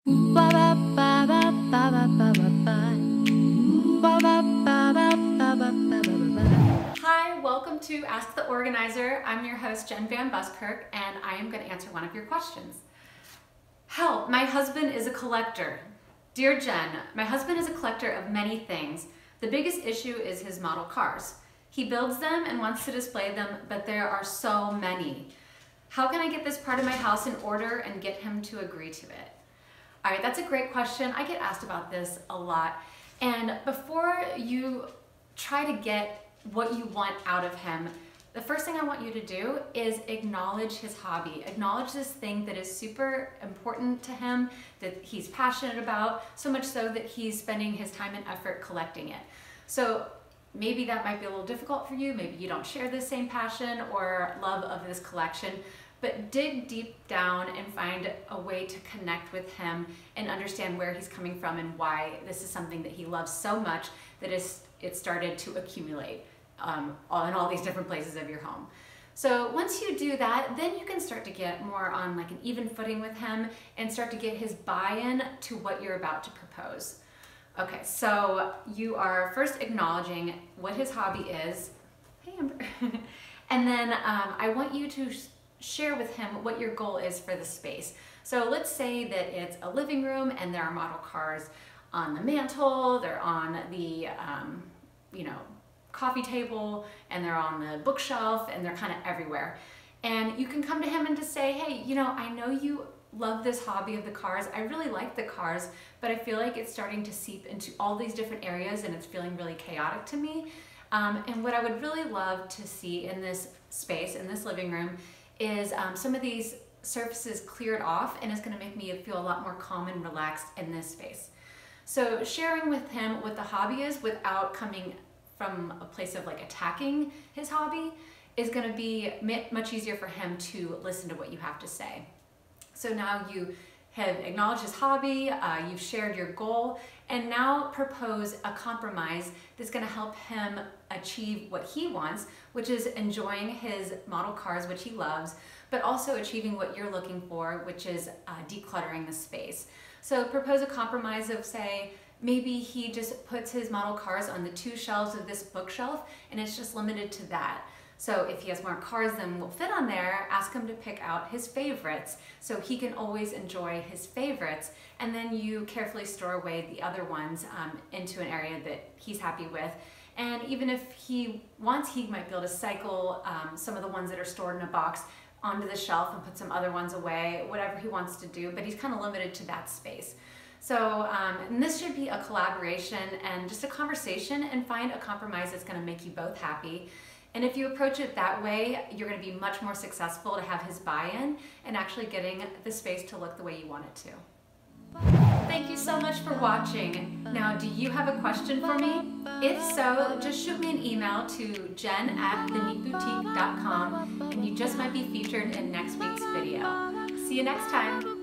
Hi, welcome to Ask the Organizer. I'm your host, Jen Van Buskirk, and I am going to answer one of your questions. Help, my husband is a collector. Dear Jen, my husband is a collector of many things. The biggest issue is his model cars. He builds them and wants to display them, but there are so many. How can I get this part of my house in order and get him to agree to it? All right, that's a great question. I get asked about this a lot. And before you try to get what you want out of him, the first thing I want you to do is acknowledge his hobby. Acknowledge this thing that is super important to him, that he's passionate about, so much so that he's spending his time and effort collecting it. So maybe that might be a little difficult for you. Maybe you don't share the same passion or love of this collection, but dig deep down and find a way to connect with him and understand where he's coming from and why this is something that he loves so much that it started to accumulate in all these different places of your home. So once you do that, then you can start to get more on like an even footing with him and start to get his buy-in to what you're about to propose. Okay, so you are first acknowledging what his hobby is. Hey, Amber. And then I want you to share with him what your goal is for the space. So let's say that it's a living room and there are model cars on the mantle, they're on the coffee table, and they're on the bookshelf, and they're kind of everywhere. And you can come to him and just say, hey, I know you love this hobby of the cars. I really like the cars, but I feel like it's starting to seep into all these different areas and it's feeling really chaotic to me. And what I would really love to see in this space, in this living room, is some of these surfaces cleared off, and it's going to make me feel a lot more calm and relaxed in this space. So sharing with him what the hobby is without coming from a place of like attacking his hobby is going to be much easier for him to listen to what you have to say. So now you have acknowledged his hobby, you've shared your goal, and now propose a compromise that's going to help him achieve what he wants, which is enjoying his model cars, which he loves, but also achieving what you're looking for, which is decluttering the space. So propose a compromise of, say, maybe he just puts his model cars on the 2 shelves of this bookshelf, and it's just limited to that. So if he has more cars than will fit on there, ask him to pick out his favorites so he can always enjoy his favorites, and then you carefully store away the other ones into an area that he's happy with. And even if he wants, he might be able to cycle some of the ones that are stored in a box onto the shelf and put some other ones away, whatever he wants to do, but he's kind of limited to that space. So and this should be a collaboration and just a conversation, and find a compromise that's going to make you both happy. And if you approach it that way, you're going to be much more successful to have his buy-in and actually getting the space to look the way you want it to. Thank you so much for watching. Now, do you have a question for me? If so, just shoot me an email to jen@theneatboutique.com, and you just might be featured in next week's video. See you next time.